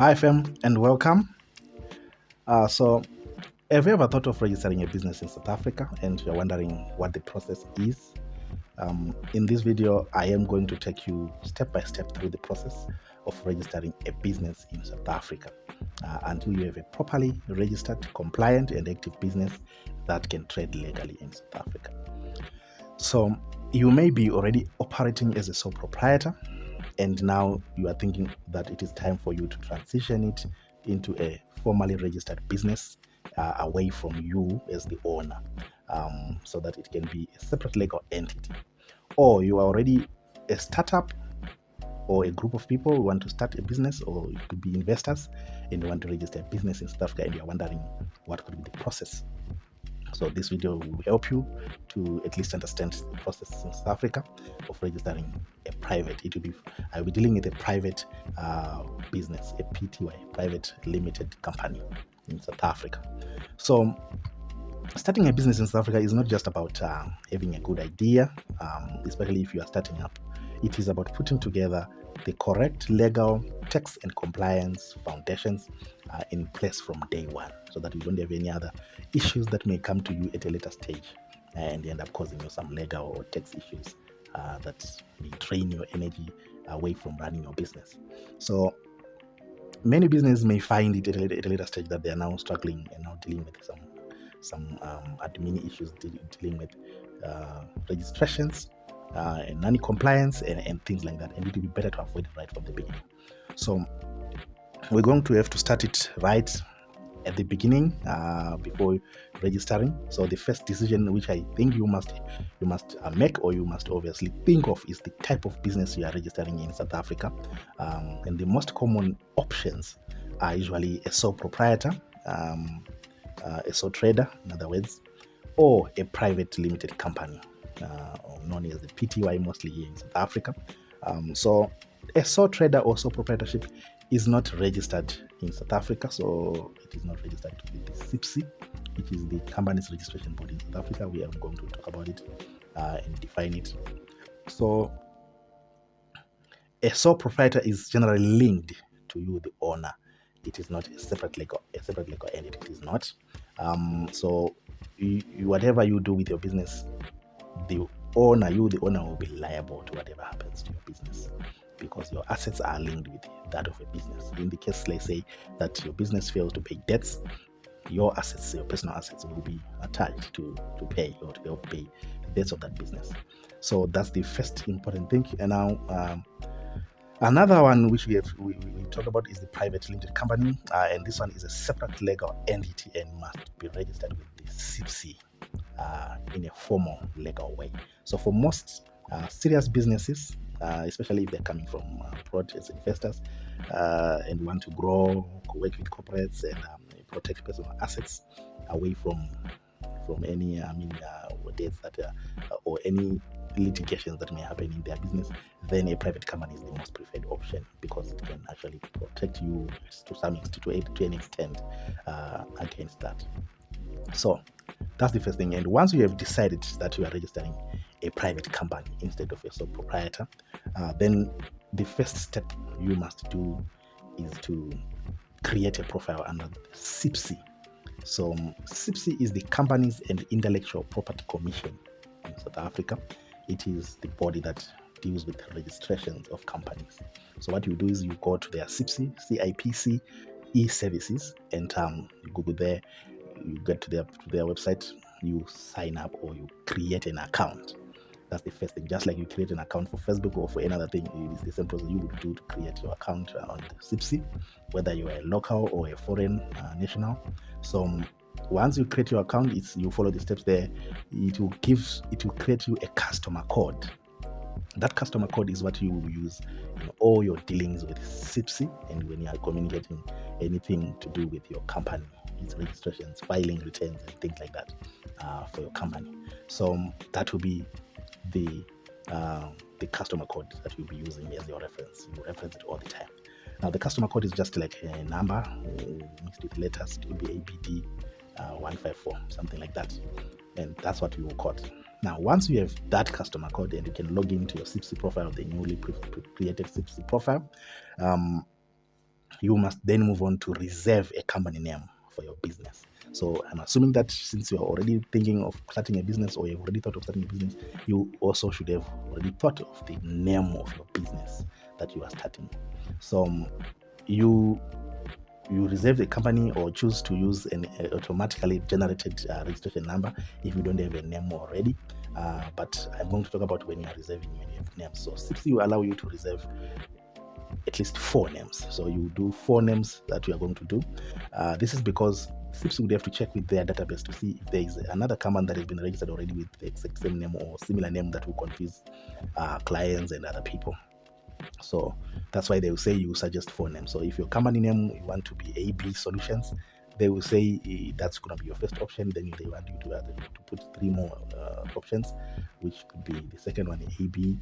Hi, fam, and welcome. So, have you ever thought of registering a business in South Africa and you're wondering what the process is? In this video, I am going to take you step by step through the process of registering a business in South Africa until you have a properly registered, compliant, and active business that can trade legally in South Africa. So, you may be already operating as a sole proprietor, and now you are thinking that it is time for you to transition it into a formally registered business away from you as the owner, so that it can be a separate legal entity. Or you are already a startup or a group of people who want to start a business, or it could be investors and you want to register a business in South Africa and you're wondering what could be the process. So this video will help you to at least understand the process in South Africa of registering a private. I'll be dealing with a private business, a PTY, private limited company in South Africa. So starting a business in South Africa is not just about having a good idea, especially if you are starting up. It is about putting together the correct legal, tax and compliance foundations in place from day one, so that you don't have any other issues that may come to you at a later stage and end up causing you some legal or tax issues that may drain your energy away from running your business. So many businesses may find it at a later stage that they are now struggling and now dealing with some admin issues, dealing with registrations and non-compliance and things like that, and it will be better to avoid it right from the beginning. So we're going to have to start it right at the beginning before registering. So the first decision which I think you must make, or you must obviously think of, is the type of business you are registering in South Africa. And the most common options are usually a sole proprietor, a sole trader, in other words, or a private limited company, known as the PTY, mostly here in South Africa. So a sole trader or sole proprietorship is not registered in South Africa, so it is not registered with the CIPC, which is the company's registration body in South Africa. We are going to talk about it and define it. So a sole proprietor is generally linked to you, the owner. It is not a separate legal entity. It is not. So whatever you do with your business, the owner will be liable to whatever happens to your business, because your assets are linked with that of a business. In the case, let's say, that your business fails to pay debts, your assets, your personal assets, will be attached to pay, or to help pay the debts of that business. So that's the first important thing. And now another one which we talk about is the private limited company, and this one is a separate legal entity and must be registered with the CIPC in a formal legal way. So for most serious businesses, especially if they're coming from abroad as investors and want to grow, work with corporates and protect personal assets away from any debts that or any litigations that may happen in their business, then a private company is the most preferred option, because it can actually protect you to some extent, to an extent, against that. So that's the first thing. And once you have decided that you are registering a private company instead of a sole proprietor, then the first step you must do is to create a profile under the CIPC. So CIPC is the Companies and Intellectual Property Commission in South Africa. It is the body that deals with registrations of companies. So what you do is you go to their CIPC e-services, and you Google there, you get to their website, you sign up, or you create an account. That's the first thing. Just like you create an account for Facebook or for any other thing, it is the same process you would do to create your account on the CIPC, whether you are a local or a foreign national. So once you create your account, you follow the steps there. It will create you a customer code. That customer code is what you will use in all your dealings with CIPC, and when you are communicating anything to do with your company, its registrations, filing returns, and things like that for your company. So that will be the customer code that you'll be using as your reference. You reference it all the time. Now the customer code is just like a number mixed with letters. It will be ABD 154, something like that, and that's what you will quote. Now once you have that customer code and you can log into your CIPC profile, the newly created CIPC profile, you must then move on to reserve a company name for your business. So I'm assuming that since you're already thinking of starting a business, or you've already thought of starting a business, you also should have already thought of the name of your business that you are starting. So you reserve the company or choose to use an automatically generated registration number if you don't have a name already. But I'm going to talk about when you are reserving, when you have names. So CIPS will allow you to reserve at least 4 names. So you do 4 names that you are going to do. This is because CIPS would have to check with their database to see if there is another company that has been registered already with the exact same name or similar name that will confuse clients and other people. So that's why they will say you suggest 4 names. So if your company name you want to be AB Solutions, they will say that's going to be your first option. Then they want you to put 3 more options, which could be the second one, AB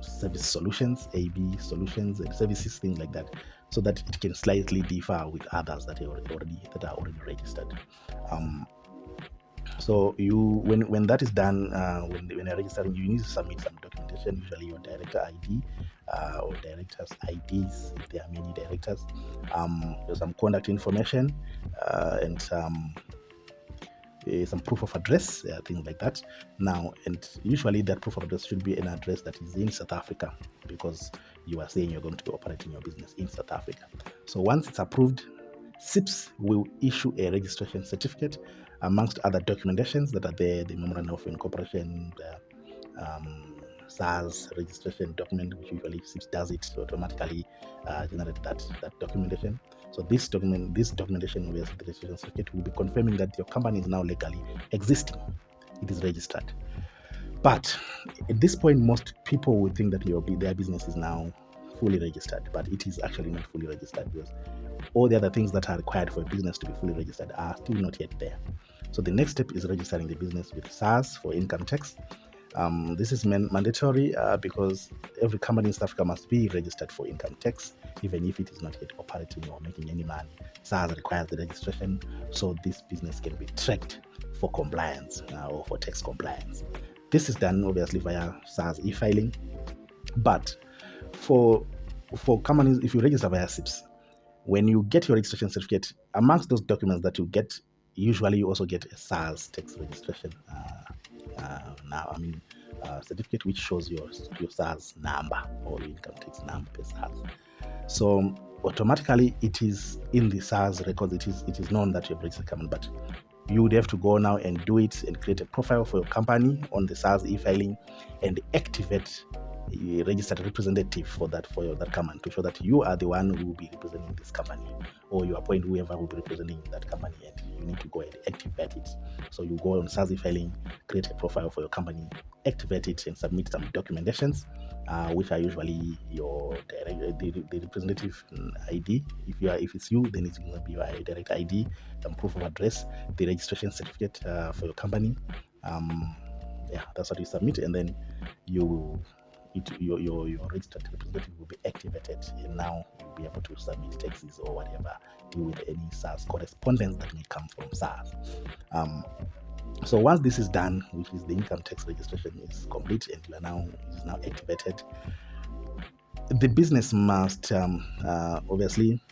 Service Solutions, AB Solutions and Services, things like that, so that it can slightly differ with others that are already registered. So when that is done, when you're registering, you need to submit some documentation, usually your director ID or directors IDs if there are many directors, some contact information, and some proof of address, things like that. Now, and usually that proof of address should be an address that is in South Africa, because you are saying you're going to be operating your business in South Africa. So once it's approved, CIPS will issue a registration certificate amongst other documentations that are there, the memorandum of incorporation, the SARS registration document, which usually CIPS does it automatically, generate that documentation. So this documentation, where the registration certificate, will be confirming that your company is now legally existing. It is registered. But at this point, most people would think that their business is now fully registered, but it is actually not fully registered, because all the other things that are required for a business to be fully registered are still not yet there. So the next step is registering the business with SARS for income tax. This is mandatory because every company in South Africa must be registered for income tax, even if it is not yet operating or making any money. SARS requires the registration, so this business can be tracked for compliance or for tax compliance. This is done obviously via SARS e-filing, but for companies, if you register via CIPS, when you get your registration certificate, amongst those documents that you get, usually you also get a SARS tax registration certificate, which shows your SARS number or your income tax number per SARS. So automatically it is in the SARS records. It is known that you have registered company, but you would have to go now and do it and create a profile for your company on the SARS e-filing and activate a registered representative for that company, to show that you are the one who will be representing this company, or you appoint whoever will be representing that company, and you need to go and activate it. So you go on SARS e-filing, create a profile for your company, activate it, and submit some documentations, which are usually your the representative ID. If it's you, then it's going to be your direct ID, some proof of address, the registration certificate for your company. That's what you submit, and then your registered representative will be activated, and now you'll be able to submit taxes or whatever, deal with any SARS correspondence that may come from SARS. So once this is done, which is the income tax registration is complete and is now activated, the business must obviously,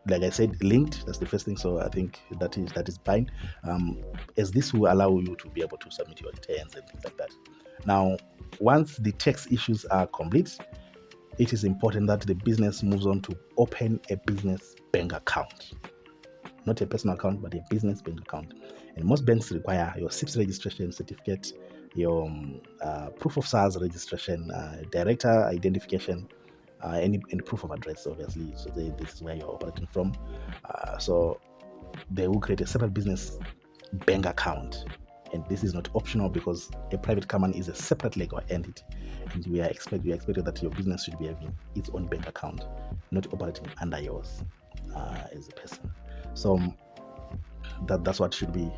like I said, linked. That's the first thing. So I think that is fine, as this will allow you to be able to submit your returns and things like that. Now, once the tax issues are complete, it is important that the business moves on to open a business bank account. Not a personal account, but a business bank account. And most banks require your CIPS registration certificate, your proof of SARS registration, director identification, any proof of address, obviously. So this is where you're operating from. So they will create a separate business bank account. And this is not optional, because a private company is a separate legal entity, and we are expected that your business should be having its own bank account, not operating under yours as a person. So that's what should be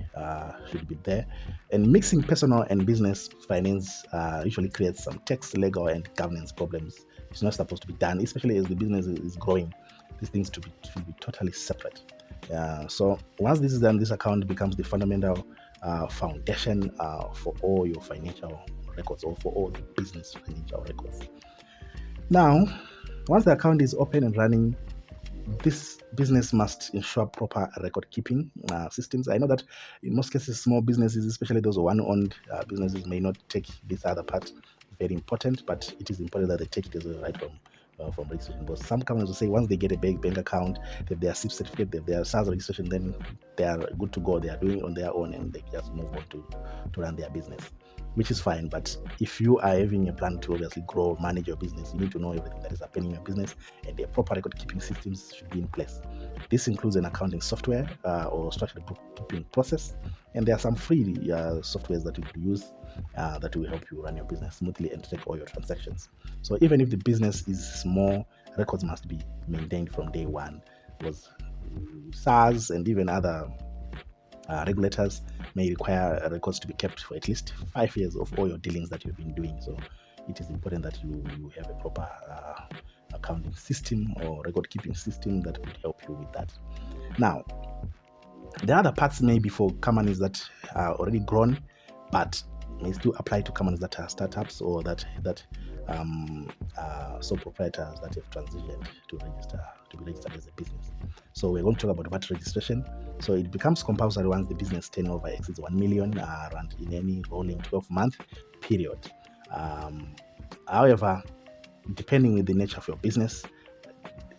there. And mixing personal and business finance usually creates some tax, legal, and governance problems. It's not supposed to be done, especially as the business is growing. These things should be totally separate. So once this is done, this account becomes the fundamental foundation for all your financial records, or for all the business financial records. Now, Once the account is open and running, this business must ensure proper record keeping systems. I know that in most cases, small businesses, especially those one-owned businesses, may not take this other part very important, but it is important that they take it as a right from registration. But some companies will say once they get a bank account, they have their SIP certificate, they have their SARS registration, then they are good to go. They are doing it on their own and they just move on to run their business, which is fine. But if you are having a plan to obviously grow, manage your business, you need to know everything that is happening in your business, and the proper record keeping systems should be in place. This includes an accounting software or structured bookkeeping process, and there are some free softwares that you could use that will help you run your business smoothly and track all your transactions. So even if the business is small, records must be maintained from day one, because SARS and even other regulators may require records to be kept for at least 5 years of all your dealings that you've been doing. So it is important that you have a proper accounting system or record keeping system that could help you with that. Now, the other parts may be for companies that are already grown, but may still apply to companies that are startups or that sole proprietors that have transitioned to be registered as a business. So we're going to talk about VAT registration. So it becomes compulsory once the business turnover exceeds 1 million rand in any rolling 12-month period. However, depending on the nature of your business,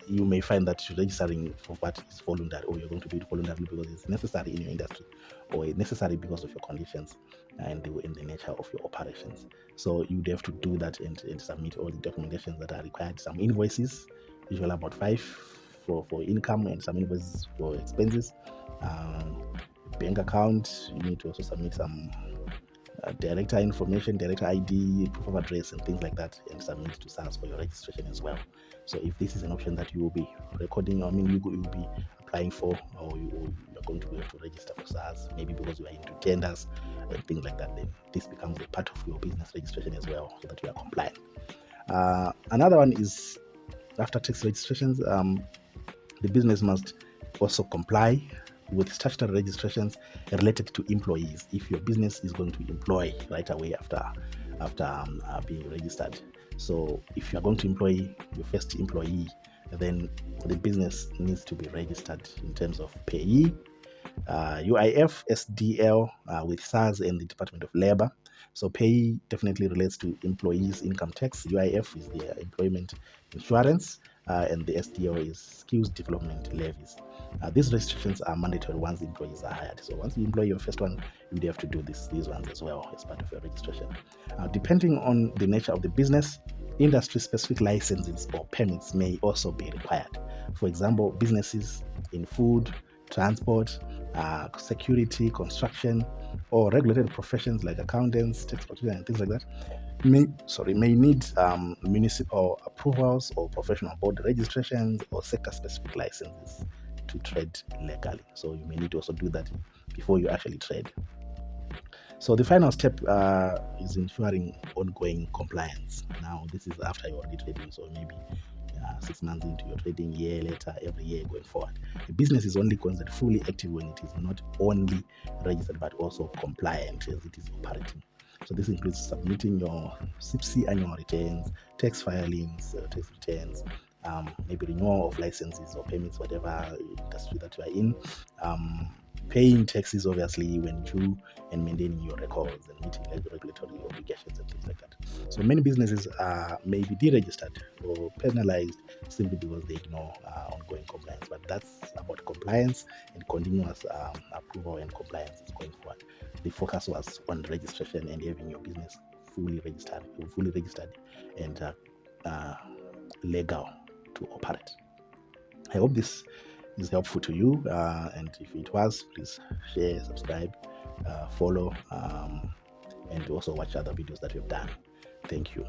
you may find that registering for VAT is voluntary, or you're going to do it voluntarily because it's necessary in your industry, or it's necessary because of your conditions and the nature of your operations. So you'd have to do that and submit all the documentations that are required. Some invoices, usually about 5 for income, and some invoices for expenses. Bank account, you need to also submit some director information, director ID, proof of address, and things like that, and submit to SARS for your registration as well. So if this is an option that you will be recording, you will be applying for, or you're going to have to register for SARS, maybe because you are into tenders and things like that, then this becomes a part of your business registration as well, so that you are compliant. Another one is after tax registrations, the business must also comply with statutory registrations related to employees. If your business is going to employ right away after being registered, so if you are going to employ your first employee, then the business needs to be registered in terms of payee, UIF, SDL with SARS and the Department of Labor. So payee definitely relates to employees' income tax. UIF is their employment insurance, and the SDL is skills development levies. These restrictions are mandatory once the employees are hired. So once you employ your first one, you have to do these ones as well as part of your registration. Depending on the nature of the business, industry-specific licenses or permits may also be required. For example, businesses in food, transport, security, construction, or regulated professions like accountants, tax practitioners, and things like that may need municipal approvals or professional board registrations or sector-specific licenses to trade legally. So you may need to also do that before you actually trade. So the final step is ensuring ongoing compliance. Now, this is after you're already trading, so maybe 6 months into your trading, year later, every year going forward. The business is only considered fully active when it is not only registered but also compliant as it is operating. So this includes submitting your CIPC annual returns, tax filings, tax returns, maybe renewal of licenses or permits, whatever industry that you are in, paying taxes obviously when due, and maintaining your records and meeting regulatory obligations and things like that. So many businesses may be deregistered or penalized simply because they ignore ongoing compliance. But that's about compliance and continuous approval and compliance is going forward. The focus was on registration and having your business fully registered and legal to operate. I hope this is helpful to you, and if it was, please share, subscribe, follow, and also watch other videos that we've done. Thank you.